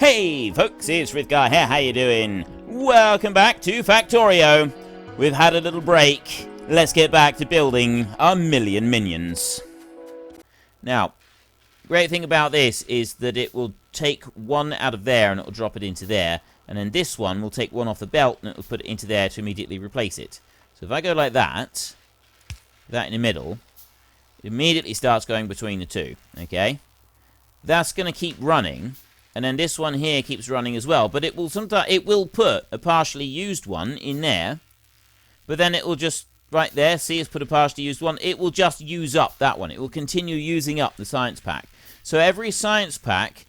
Hey folks, it's Frithgar here, how you doing? Welcome back to Factorio. We've had a little break. Let's get back to building our million minions. Now, great thing about this is that it will take one out of there and it will drop it into there. And then this one will take one off the belt and it will put it into there to immediately replace it. So if I go like that in the middle, it immediately starts going between the two, okay? That's going to keep running. And then this one here keeps running as well. But it will put a partially used one in there. But then it will just, right there, see it's put a partially used one. It will just use up that one. It will continue using up the science pack. So every science pack,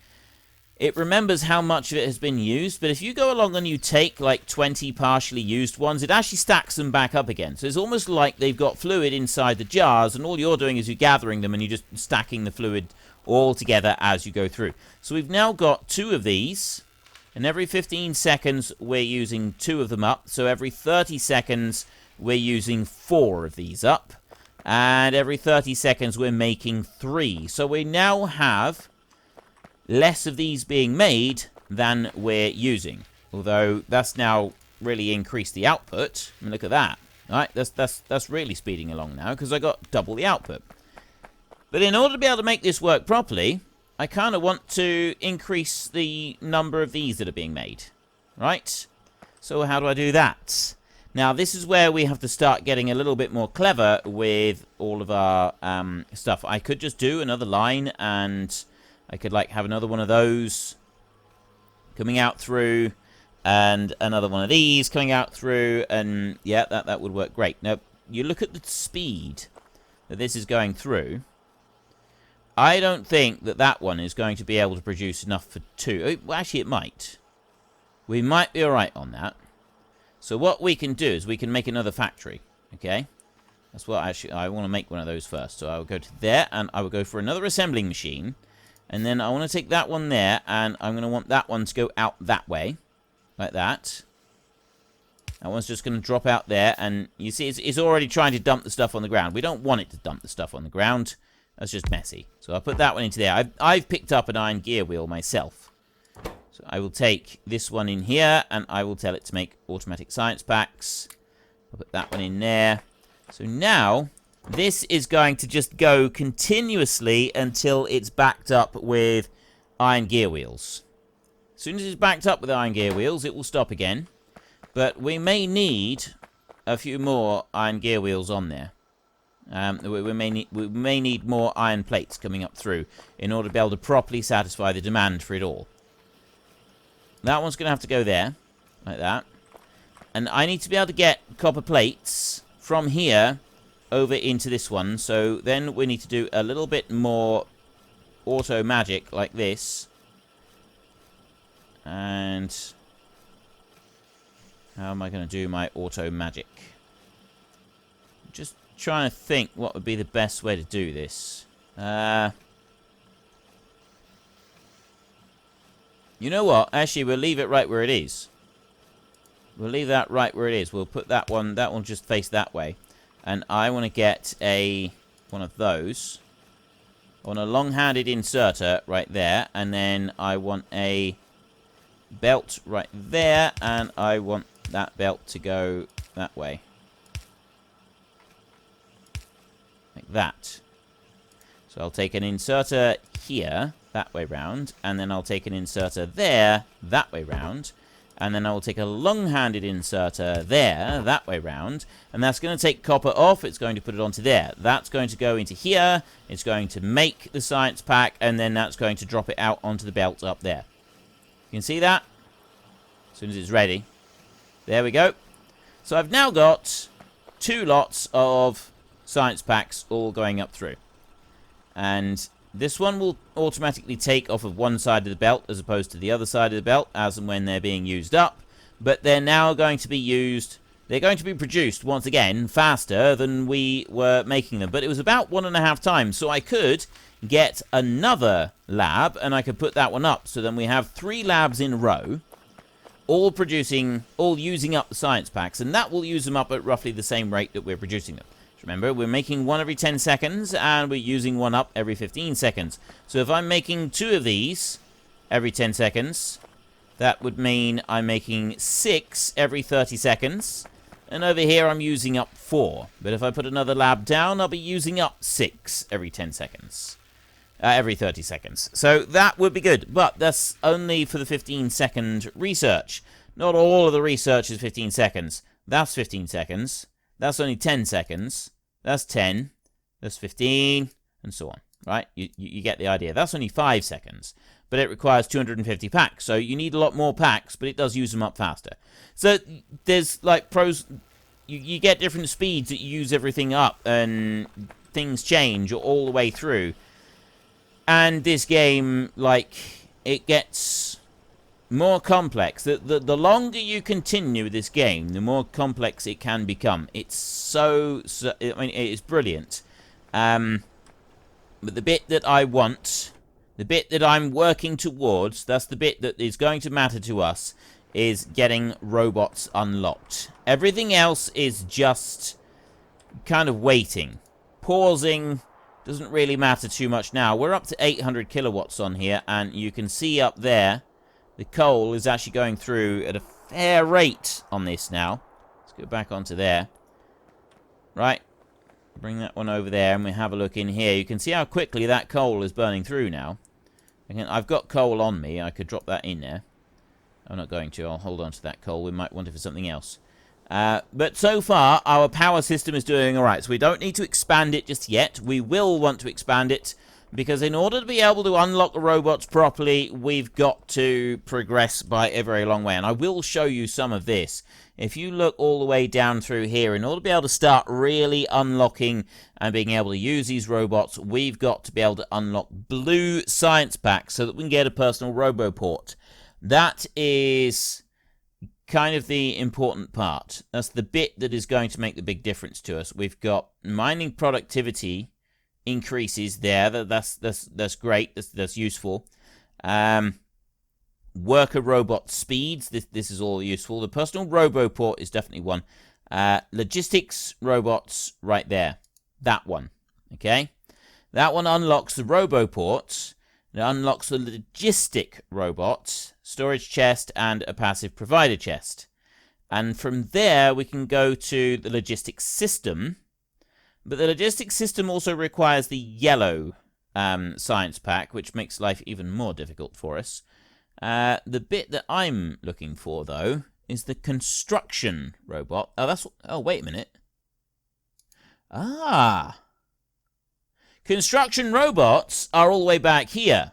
it remembers how much of it has been used. But if you go along and you take like 20 partially used ones, it actually stacks them back up again. So it's almost like they've got fluid inside the jars. And all you're doing is you're gathering them and you're just stacking the fluid all together as you go through. So we've now got 2 of these, and every 15 seconds we're using 2 of them up. So every 30 seconds we're using 4 of these up, and every 30 seconds we're making 3. So we now have less of these being made than we're using, although that's now really increased the output. I mean, look at that. All right, that's really speeding along now because I got double the output. But in order to be able to make this work properly, I kind of want to increase the number of these that are being made, right? So how do I do that? Now, this is where we have to start getting a little bit more clever with all of our stuff. I could just do another line, and I could, like, have another one of those coming out through, and another one of these coming out through, and, yeah, that would work great. Now, you look at the speed that this is going through. I don't think that one is going to be able to produce enough for 2. Well, actually, it might. We might be alright on that. So what we can do is we can make another factory. Okay? That's what I want to make one of those first. So I will go to there, and I will go for another assembling machine. And then I want to take that one there, and I'm going to want that one to go out that way. Like that. That one's just going to drop out there, and you see it's already trying to dump the stuff on the ground. We don't want it to dump the stuff on the ground. That's just messy. So I'll put that one into there. I've picked up an iron gear wheel myself. So I will take this one in here, and I will tell it to make automatic science packs. I'll put that one in there. So now, this is going to just go continuously until it's backed up with iron gear wheels. As soon as it's backed up with iron gear wheels, it will stop again. But we may need a few more iron gear wheels on there. We may need more iron plates coming up through in order to be able to properly satisfy the demand for it all. That one's going to have to go there, like that. And I need to be able to get copper plates from here over into this one. So then we need to do a little bit more auto magic like this. And how am I going to do my auto magic? Just trying to think what would be the best way to do this. You know what? Actually, we'll leave it right where it is. We'll leave that right where it is. We'll put that one just face that way. And I want to get one of those. I want a long-handed inserter right there. And then I want a belt right there. And I want that belt to go that way. Like that. So I'll take an inserter here, that way round, and then I'll take an inserter there, that way round, and then I will take a long-handed inserter there, that way round, and that's going to take copper off, it's going to put it onto there. That's going to go into here, it's going to make the science pack, and then that's going to drop it out onto the belt up there. You can see that? As soon as it's ready. There we go. So I've now got 2 lots of science packs all going up through. And this one will automatically take off of one side of the belt as opposed to the other side of the belt as and when they're being used up. But they're now going to be used, they're going to be produced once again faster than we were making them. But it was about 1.5 times. So I could get another lab and I could put that one up. So then we have 3 labs in a row, all using up the science packs. And that will use them up at roughly the same rate that we're producing them. Remember, we're making one every 10 seconds, and we're using one up every 15 seconds. So if I'm making 2 of these every 10 seconds, That would mean I'm making 6 every 30 seconds. And over here, I'm using up 4. But if I put another lab down, I'll be using up 6 every 10 seconds. Every 30 seconds. So that would be good. But that's only for the 15-second research. Not all of the research is 15 seconds. That's 15 seconds. That's only 10 seconds. That's 10. That's 15. And so on. Right? You get the idea. That's only 5 seconds. But it requires 250 packs. So you need a lot more packs, but it does use them up faster. So there's like pros. You get different speeds that you use everything up, and things change all the way through. And this game, like, it gets more complex. The longer you continue with this game, the more complex it can become. It's so I mean, it is brilliant. But the bit that I want, the bit that I'm working towards, that's the bit that is going to matter to us, is getting robots unlocked. Everything else is just kind of waiting. Pausing doesn't really matter too much now. We're up to 800 kilowatts on here, and you can see up there, the coal is actually going through at a fair rate on this now. Let's go back onto there. Right. Bring that one over there, and we have a look in here. You can see how quickly that coal is burning through now. Again, I've got coal on me. I could drop that in there. I'm not going to. I'll hold on to that coal. We might want it for something else. But so far, our power system is doing alright. So we don't need to expand it just yet. We will want to expand it, because in order to be able to unlock the robots properly, we've got to progress by a very long way. And I will show you some of this. If you look all the way down through here, in order to be able to start really unlocking and being able to use these robots, we've got to be able to unlock blue science packs so that we can get a personal roboport. That is kind of the important part. That's the bit that is going to make the big difference to us. We've got mining productivity increases there. That's great. That's useful. Worker robot speeds. This is all useful. The personal roboport is definitely one. Logistics robots right there. That one. Okay? That one unlocks the roboports. It unlocks the logistic robot, storage chest, and a passive provider chest. And from there, we can go to the logistics system. But the logistics system also requires the yellow science pack, which makes life even more difficult for us. The bit that I'm looking for, though, is the construction robot. Oh, wait a minute. Ah. Construction robots are all the way back here.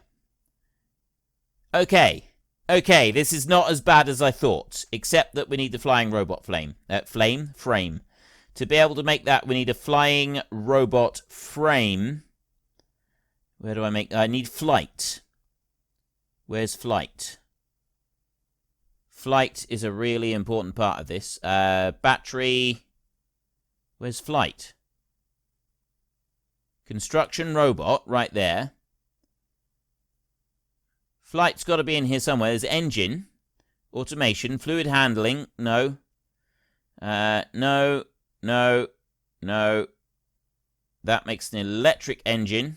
Okay, this is not as bad as I thought, except that we need the flying robot frame. To be able to make that, we need a flying robot frame. Where do I need flight. Where's flight? Flight is a really important part of this. Battery. Where's flight? Construction robot, right there. Flight's got to be in here somewhere. There's engine. Automation. Fluid handling. No. No. That makes an electric engine.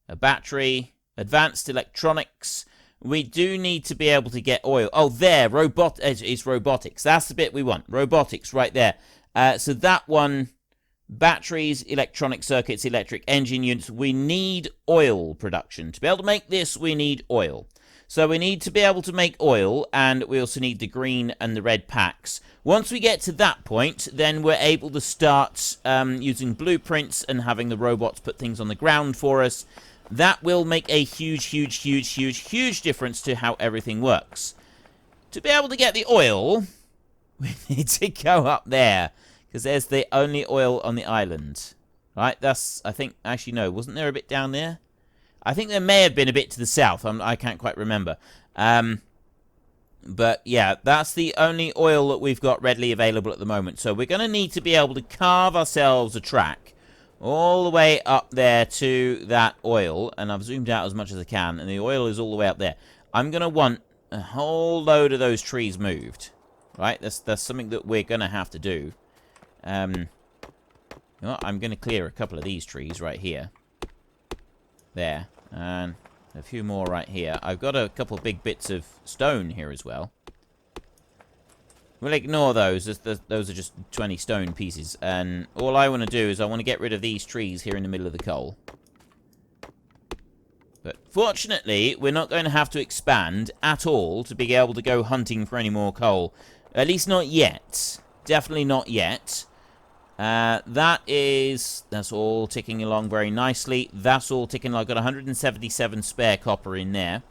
A battery. Advanced electronics. We do need to be able to get oil. Oh, there. It's robotics. That's the bit we want. Robotics, right there. So that one... Batteries, electronic circuits, electric engine units. We need oil production. To be able to make this, we need oil. So we need to be able to make oil, and we also need the green and the red packs. Once we get to that point, then we're able to start using blueprints and having the robots put things on the ground for us. That will make a huge difference to how everything works. To be able to get the oil, we need to go up there. Because there's the only oil on the island. Right? I think, actually no, wasn't there a bit down there? I think there may have been a bit to the south. I can't quite remember. But yeah, that's the only oil that we've got readily available at the moment. So we're going to need to be able to carve ourselves a track all the way up there to that oil. And I've zoomed out as much as I can. And the oil is all the way up there. I'm going to want a whole load of those trees moved. Right? That's something that we're going to have to do. You know what? I'm going to clear a couple of these trees right here. There. And A few more right here. I've got a couple big bits of stone here as well. We'll ignore those. Those are just 20 stone pieces. And all I want to do is I want to get rid of these trees here in the middle of the coal. But fortunately, we're not going to have to expand at all to be able to go hunting for any more coal. At least not yet. Definitely not yet. That's all ticking along very nicely. That's all ticking. I've got 177 spare copper in there.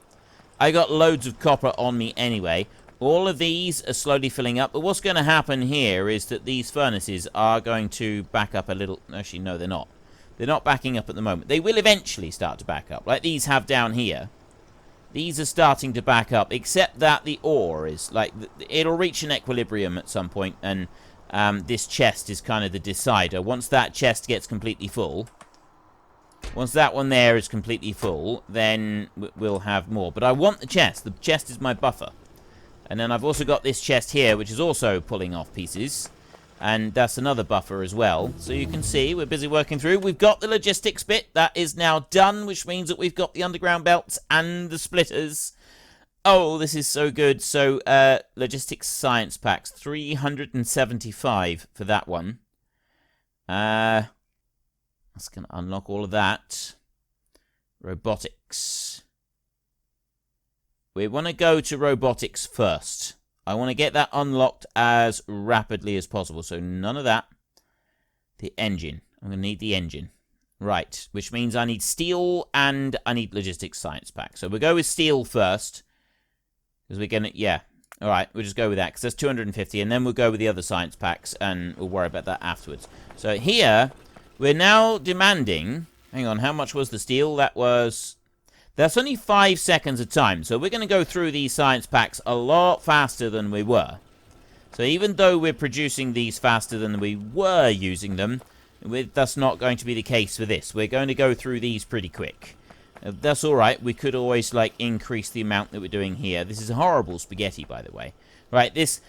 I got loads of copper on me anyway. All of these are slowly filling up. But what's going to happen here is that these furnaces are going to back up a little. Actually, no, they're not. They're not backing up at the moment. They will eventually start to back up, like these have down here. These are starting to back up, except that the ore is, like, it'll reach an equilibrium at some point, and this chest is kind of the decider. Once that chest gets completely full, once that one there is completely full, then we'll have more. But I want the chest. The chest is my buffer. And then I've also got this chest here, which is also pulling off pieces. And that's another buffer as well. So you can see we're busy working through. We've got the logistics bit. That is now done, which means that we've got the underground belts and the splitters. Oh, this is so good. So, logistics science packs. 375 for that one. That's going to unlock all of that. Robotics. We want to go to robotics first. I want to get that unlocked as rapidly as possible. So none of that. The engine. I'm going to need the engine. Right. Which means I need steel and I need logistics science pack. So we'll go with steel first. Because we're going to... Yeah. Alright. We'll just go with that. Because that's 250. And then we'll go with the other science packs. And we'll worry about that afterwards. So here, we're now demanding... Hang on. How much was the steel? That was... That's only 5 seconds of time, so we're going to go through these science packs a lot faster than we were. So even though we're producing these faster than we were using them, that's not going to be the case for this. We're going to go through these pretty quick. That's alright, we could always, like, increase the amount that we're doing here. This is horrible spaghetti, by the way. Right, this...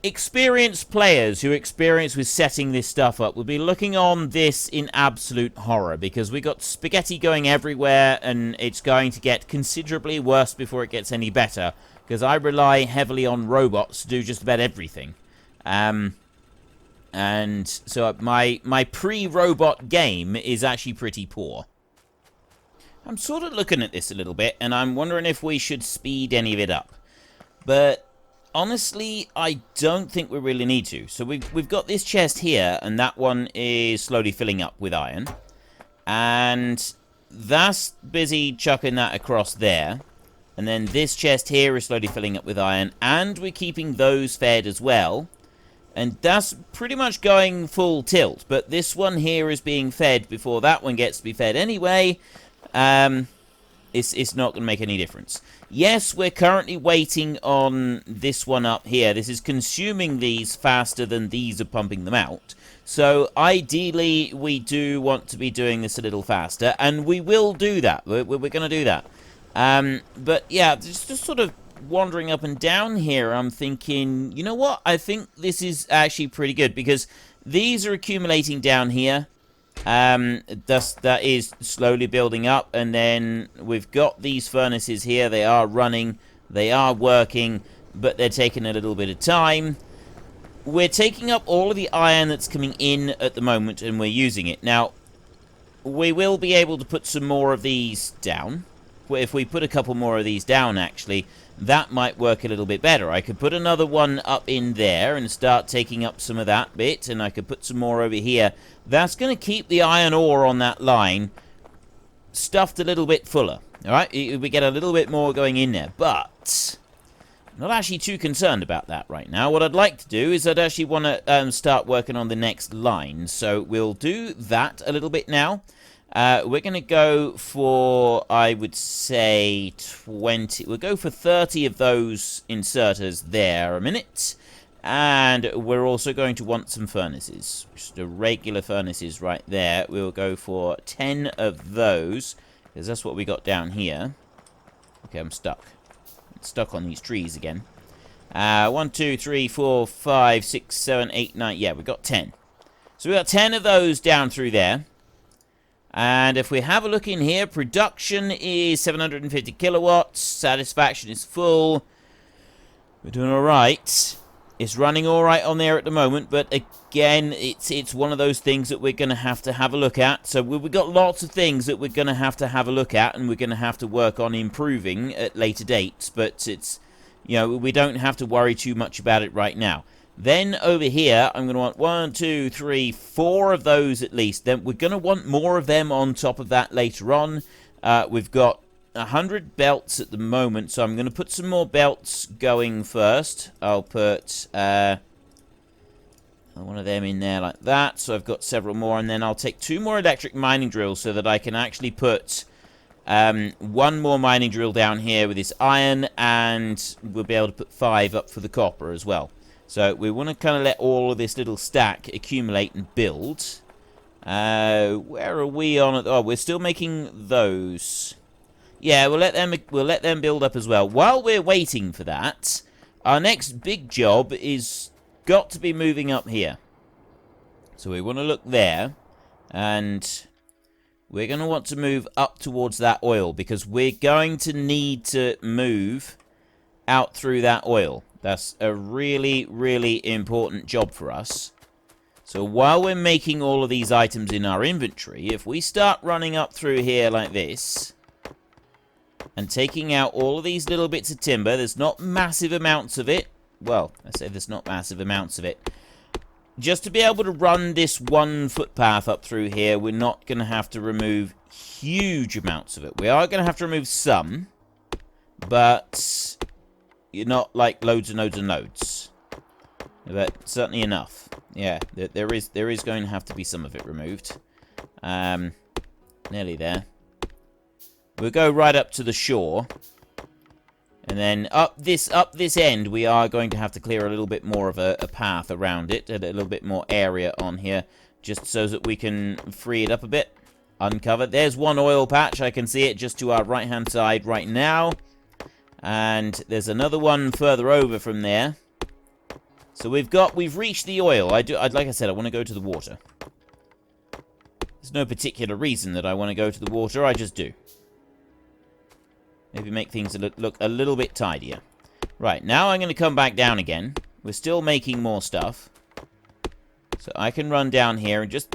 Experienced players who are experienced with setting this stuff up will be looking on this in absolute horror, because we got spaghetti going everywhere, and it's going to get considerably worse before it gets any better, because I rely heavily on robots to do just about everything. And so my pre-robot game is actually pretty poor. I'm sort of looking at this a little bit, and I'm wondering if we should speed any of it up. But... honestly, I don't think we really need to. So we've got this chest here, and that one is slowly filling up with iron. And that's busy chucking that across there. And then this chest here is slowly filling up with iron, and we're keeping those fed as well. And that's pretty much going full tilt. But this one here is being fed before that one gets to be fed anyway. It's not going to make any difference. Yes, we're currently waiting on this one up here. This is consuming these faster than these are pumping them out. So, ideally, we do want to be doing this a little faster. And we will do that. We're going to do that. But, yeah, just sort of wandering up and down here, I'm thinking, you know what? I think this is actually pretty good. Because these are accumulating down here. That is slowly building up, and then we've got these furnaces here. They are running, they are working, but they're taking a little bit of time. We're taking up all of the iron that's coming in at the moment, and we're using it. Now, we will be able to put some more of these down. If we put a couple more of these down, actually, that might work a little bit better. I could put another one up in there and start taking up some of that bit, and I could put some more over here. That's going to keep the iron ore on that line stuffed a little bit fuller. Alright, we get a little bit more going in there, but I'm not actually too concerned about that right now. What I'd like to do is I'd actually want to start working on the next line, so we'll do that a little bit now. We're going to go for, I would say, 20. We'll go for 30 of those inserters there a minute. And we're also going to want some furnaces. Just the regular furnaces right there. We'll go for 10 of those, because that's what we got down here. Okay, I'm stuck. I'm stuck on these trees again. 1, 2, 3, 4, 5, 6, 7, 8, 9. Yeah, we got 10. So we got 10 of those down through there. And if we have a look in here, production is 750 kilowatts. Satisfaction is full. We're doing all right. It's running all right on there at the moment, but again, it's one of those things that we're going to have a look at. So we've got lots of things that we're going to have a look at, and we're going to have to work on improving at later dates. But it's, you know, we don't have to worry too much about it right now. Then over here, I'm going to want 1, 2, 3, 4 of those at least. Then we're going to want more of them on top of that later on. We've got 100 belts at the moment, so I'm going to put some more belts going first. I'll put one of them in there like that, so I've got several more, and then I'll take 2 more electric mining drills so that I can actually put 1 more mining drill down here with this iron, and we'll be able to put 5 up for the copper as well. So we want to kind of let all of this little stack accumulate and build. Where are we on it? Oh, we're still making those. Yeah, we'll let them build up as well. While we're waiting for that, our next big job is got to be moving up here. So we want to look there, and we're going to want to move up towards that oil, because we're going to need to move out through that oil. That's a really, really important job for us. So while we're making all of these items in our inventory, if we start running up through here like this, and taking out all of these little bits of timber, there's not massive amounts of it. Well, I say there's not massive amounts of it. Just to be able to run this 1 footpath up through here, we're not going to have to remove huge amounts of it. We are going to have to remove some, but you're not like loads and loads and loads. But certainly enough. Yeah, there is going to have to be some of it removed. Nearly there. We'll go right up to the shore. And then up this end, we are going to have to clear a little bit more of a path around it. A little bit more area on here. Just so that we can free it up a bit. Uncover. There's one oil patch. I can see it just to our right-hand side right now. And there's another one further over from there. So we've reached the oil. Like I said, I want to go to the water. There's no particular reason that I want to go to the water. I just do. Maybe make things look a little bit tidier. Right, now I'm going to come back down again. We're still making more stuff. So I can run down here and just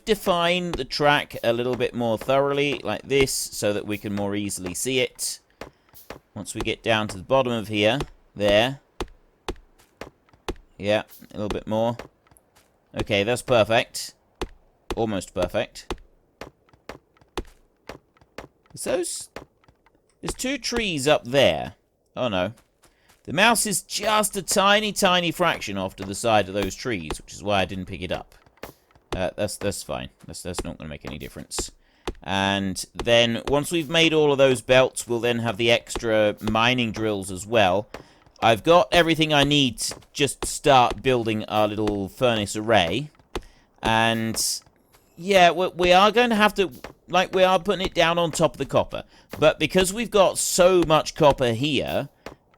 define the track a little bit more thoroughly, like this, so that we can more easily see it. Once we get down to the bottom of here, there. Yeah, a little bit more. Okay, that's perfect. Almost perfect. There's 2 trees up there. Oh no. The mouse is just a tiny, tiny fraction off to the side of those trees, which is why I didn't pick it up. That's fine. That's not going to make any difference. And then, once we've made all of those belts, we'll then have the extra mining drills as well. I've got everything I need to just start building our little furnace array. And yeah, we are going to have to, like, we are putting it down on top of the copper. But because we've got so much copper here,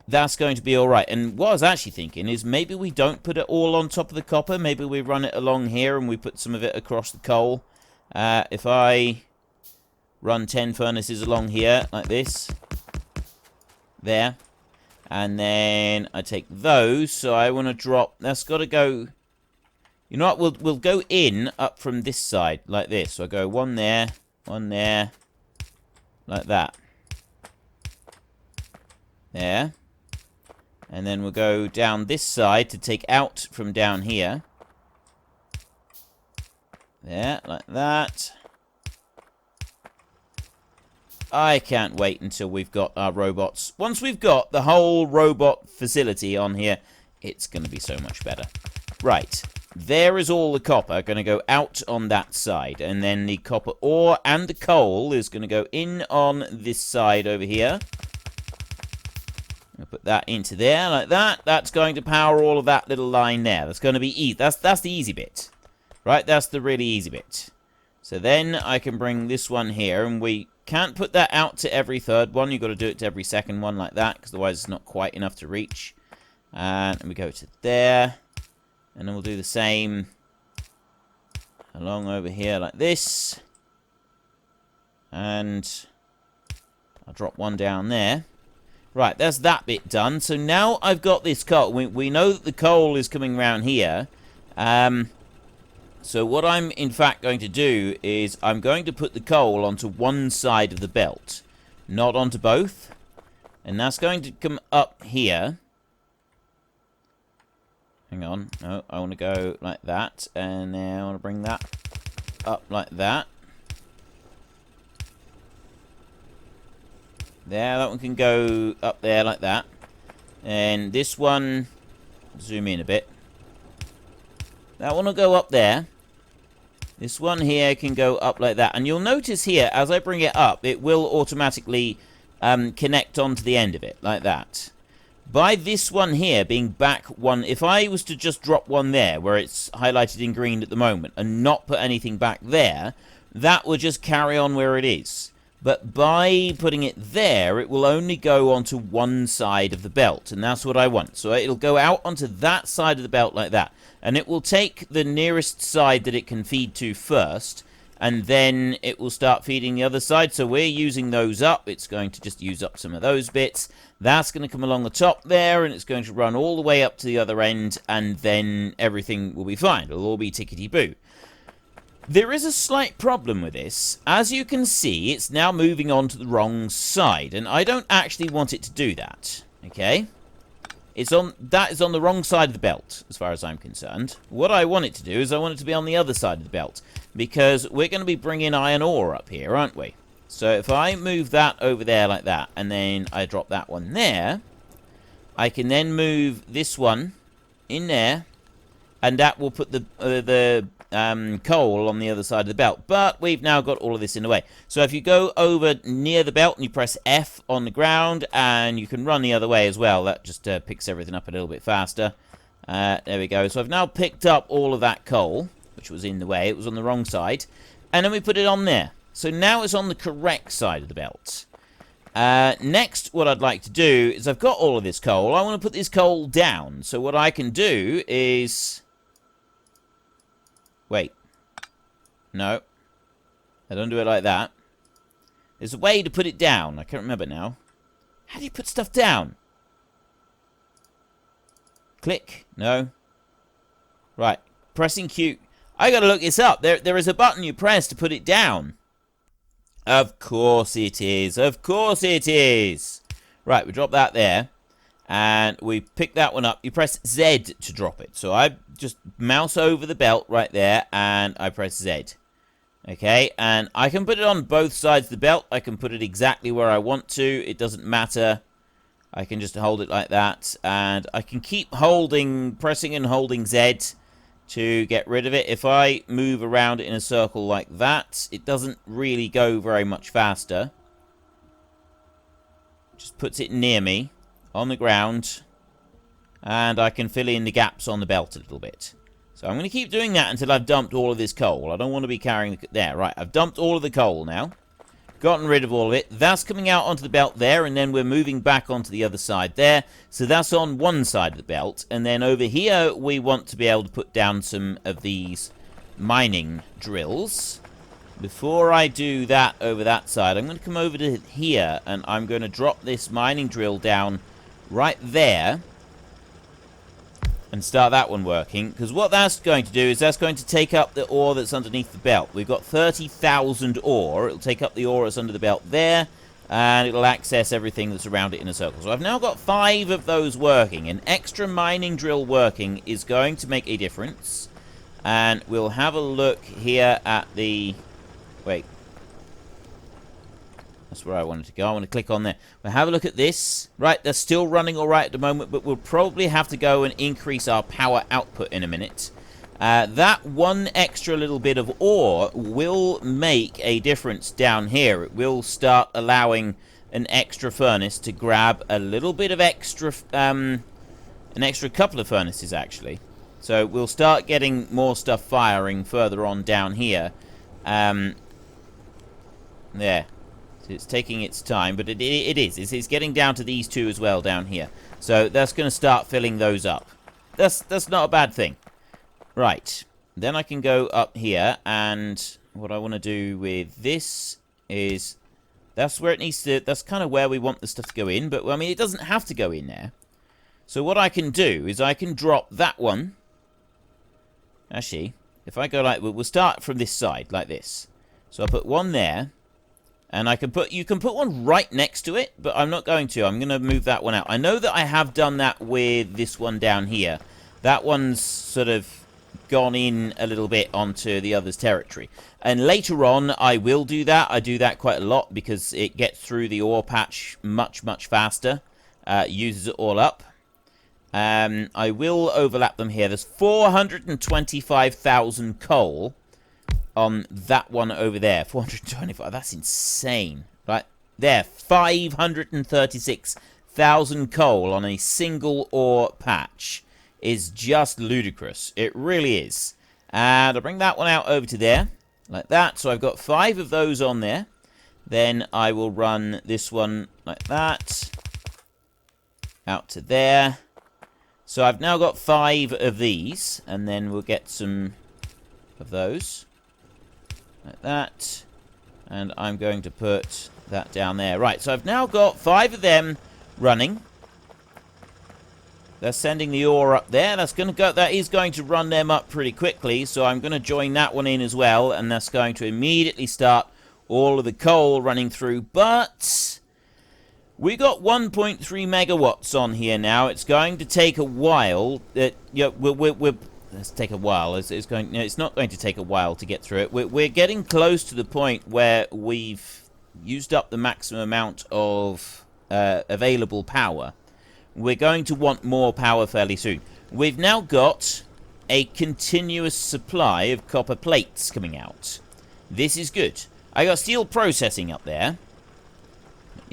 that's going to be alright. And what I was actually thinking is maybe we don't put it all on top of the copper. Maybe we run it along here and we put some of it across the coal. If I run 10 furnaces along here, like this. There. And then I take those, so I want to drop... That's got to go... You know what? We'll go in up from this side, like this. So I go one there, like that. There. And then we'll go down this side to take out from down here. There, like that. I can't wait until we've got our robots. Once we've got the whole robot facility on here, it's going to be so much better. Right. There is all the copper going to go out on that side. And then the copper ore and the coal is going to go in on this side over here. I'll put that into there like that. That's going to power all of that little line there. That's going to be easy. That's the easy bit. Right? That's the really easy bit. So then I can bring this one here, and we can't put that out to every third one. You've got to do it to every second one like that, because otherwise it's not quite enough to reach. And we go to there. And then we'll do the same along over here like this. And I'll drop one down there. Right, that's that bit done. So now I've got this coal. We know that the coal is coming around here. So what I'm in fact going to do is I'm going to put the coal onto one side of the belt, not onto both. And that's going to come up here. Hang on. No, I want to go like that. And then I want to bring that up like that. There, that one can go up there like that. And this one, zoom in a bit. That one will go up there. This one here can go up like that. And you'll notice here, as I bring it up, it will automatically connect onto the end of it, like that. By this one here being back one, if I was to just drop one there, where it's highlighted in green at the moment, and not put anything back there, that will just carry on where it is. But by putting it there, it will only go onto one side of the belt, and that's what I want. So it'll go out onto that side of the belt like that, and it will take the nearest side that it can feed to first, and then it will start feeding the other side. So we're using those up. It's going to just use up some of those bits. That's going to come along the top there, and it's going to run all the way up to the other end, and then everything will be fine. It'll all be tickety-boo. There is a slight problem with this. As you can see, it's now moving on to the wrong side, and I don't actually want it to do that, okay? That is on the wrong side of the belt, as far as I'm concerned. What I want it to do is I want it to be on the other side of the belt, because we're going to be bringing iron ore up here, aren't we? So if I move that over there like that, and then I drop that one there, I can then move this one in there, and that will put the coal on the other side of the belt. But we've now got all of this in the way. So if you go over near the belt and you press F on the ground, and you can run the other way as well, that just picks everything up a little bit faster. There we go. So I've now picked up all of that coal, which was in the way. It was on the wrong side. And then we put it on there. So now it's on the correct side of the belt. Next, what I'd like to do is I've got all of this coal. I want to put this coal down. So what I can do is... Wait. No. I don't do it like that. There's a way to put it down. I can't remember now. How do you put stuff down? Click. No. Right. Pressing Q. I gotta look this up. There is a button you press to put it down. Of course it is. Of course it is. Right, we drop that there. And we pick that one up. You press Z to drop it. So I just mouse over the belt right there, and I press Z. Okay, and I can put it on both sides of the belt. I can put it exactly where I want to. It doesn't matter. I can just hold it like that. And I can keep pressing and holding Z to get rid of it. If I move around in a circle like that, it doesn't really go very much faster. Just puts it near me on the ground, and I can fill in the gaps on the belt a little bit. So I'm going to keep doing that until I've dumped all of this coal. I don't want to be carrying there. Right, I've dumped all of the coal now. Gotten rid of all of it. That's coming out onto the belt there, and then we're moving back onto the other side there. So that's on one side of the belt. And then over here, we want to be able to put down some of these mining drills. Before I do that over that side, I'm going to come over to here, and I'm going to drop this mining drill down right there and start that one working. Because what that's going to do is that's going to take up the ore that's underneath the belt. We've got 30,000 ore. It'll take up the ore that's under the belt there, and it'll access everything that's around it in a circle. So I've now got 5 of those working. An extra mining drill working is going to make a difference. And we'll have a look here at the... Wait. That's where I wanted to go. I want to click on there. We'll have a look at this. Right, they're still running all right at the moment, but we'll probably have to go and increase our power output in a minute. That one extra little bit of ore will make a difference down here. It will start allowing an extra furnace to grab a little bit of extra, an extra couple of furnaces, actually. So we'll start getting more stuff firing further on down here. There. So it's taking its time, but it is. It's getting down to these two as well down here. So that's going to start filling those up. That's not a bad thing. Right. Then I can go up here, and what I want to do with this is that's where it needs to, that's kind of where we want the stuff to go in, but I mean, it doesn't have to go in there. So what I can do is I can drop that one. Actually, if I go like, we'll start from this side, like this. So I'll put one there, and I can put, you can put one right next to it, but I'm not going to. I'm going to move that one out. I know that I have done that with this one down here. That one's sort of gone in a little bit onto the other's territory. And later on, I will do that. I do that quite a lot because it gets through the ore patch much, much faster. Uses it all up. I will overlap them here. There's 425,000 coal on that one over there. 425. That's insane. Right there. 536,000 coal on a single ore patch is just ludicrous. It really is. And I'll bring that one out over to there. Like that. So I've got 5 of those on there. Then I will run this one like that. Out to there. So I've now got 5 of these, and then we'll get some of those, like that, and I'm going to put that down there. Right, so I've now got 5 of them running. They're sending the ore up there. That's going to go. That is going to run them up pretty quickly, so I'm going to join that one in as well, and that's going to immediately start all of the coal running through, but we got 1.3 megawatts on here now. It's going to take a while. Let's take a while. It's not going to take a while to get through it. We're getting close to the point where we've used up the maximum amount of available power. We're going to want more power fairly soon. We've now got a continuous supply of copper plates coming out. This is good. I got steel processing up there.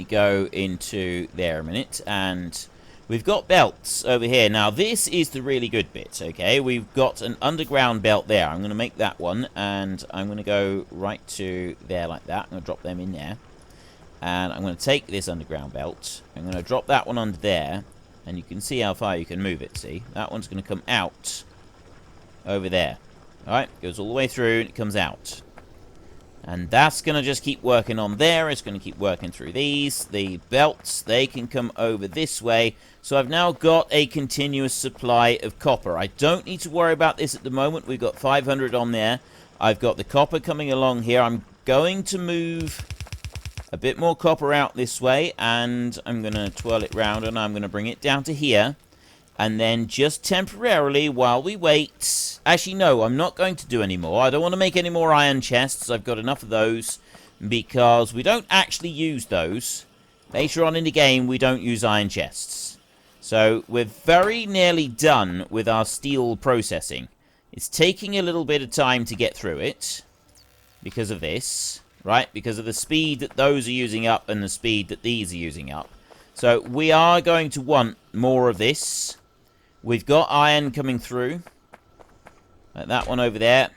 Go into there a minute, and we've got belts over here. Now this is the really good bit, okay? We've got an underground belt there. I'm going to make that one, and I'm going to go right to there like that. I'm going to drop them in there, and I'm going to take this underground belt. I'm going to drop that one under there, and you can see how far you can move it. See, that one's going to come out over there. Alright, goes all the way through, and it comes out. And that's going to just keep working on there. It's going to keep working through these. The belts, they can come over this way. So I've now got a continuous supply of copper. I don't need to worry about this at the moment. We've got 500 on there. I've got the copper coming along here. I'm going to move a bit more copper out this way. And I'm going to twirl it round, and I'm going to bring it down to here. And then just temporarily, while we wait... Actually, no, I'm not going to do any more. I don't want to make any more iron chests. I've got enough of those, because we don't actually use those. Later on in the game, we don't use iron chests. So we're very nearly done with our steel processing. It's taking a little bit of time to get through it, because of this, right? Because of the speed that those are using up and the speed that these are using up. So we are going to want more of this. We've got iron coming through. Like that one over there.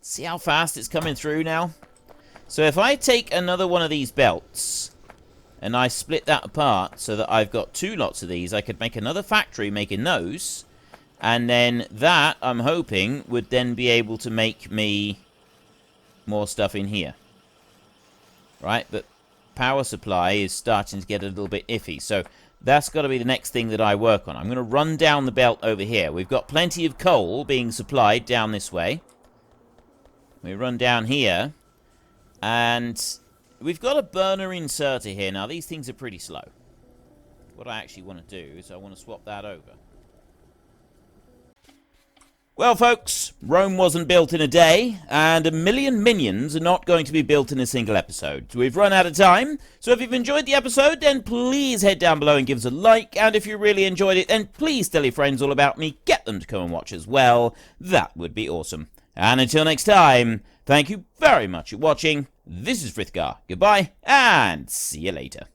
See how fast it's coming through now? So if I take another one of these belts, and I split that apart so that I've got 2 lots of these, I could make another factory making those. And then that, I'm hoping, would then be able to make me more stuff in here. Right? But power supply is starting to get a little bit iffy. So that's got to be the next thing that I work on. I'm going to run down the belt over here. We've got plenty of coal being supplied down this way. We run down here. And we've got a burner inserter here. Now, these things are pretty slow. What I actually want to do is I want to swap that over. Well, folks, Rome wasn't built in a day, and 1 million minions are not going to be built in a single episode. We've run out of time, so if you've enjoyed the episode, then please head down below and give us a like, and if you really enjoyed it, then please tell your friends all about me, get them to come and watch as well. That would be awesome. And until next time, thank you very much for watching. This is Frithgar. Goodbye, and see you later.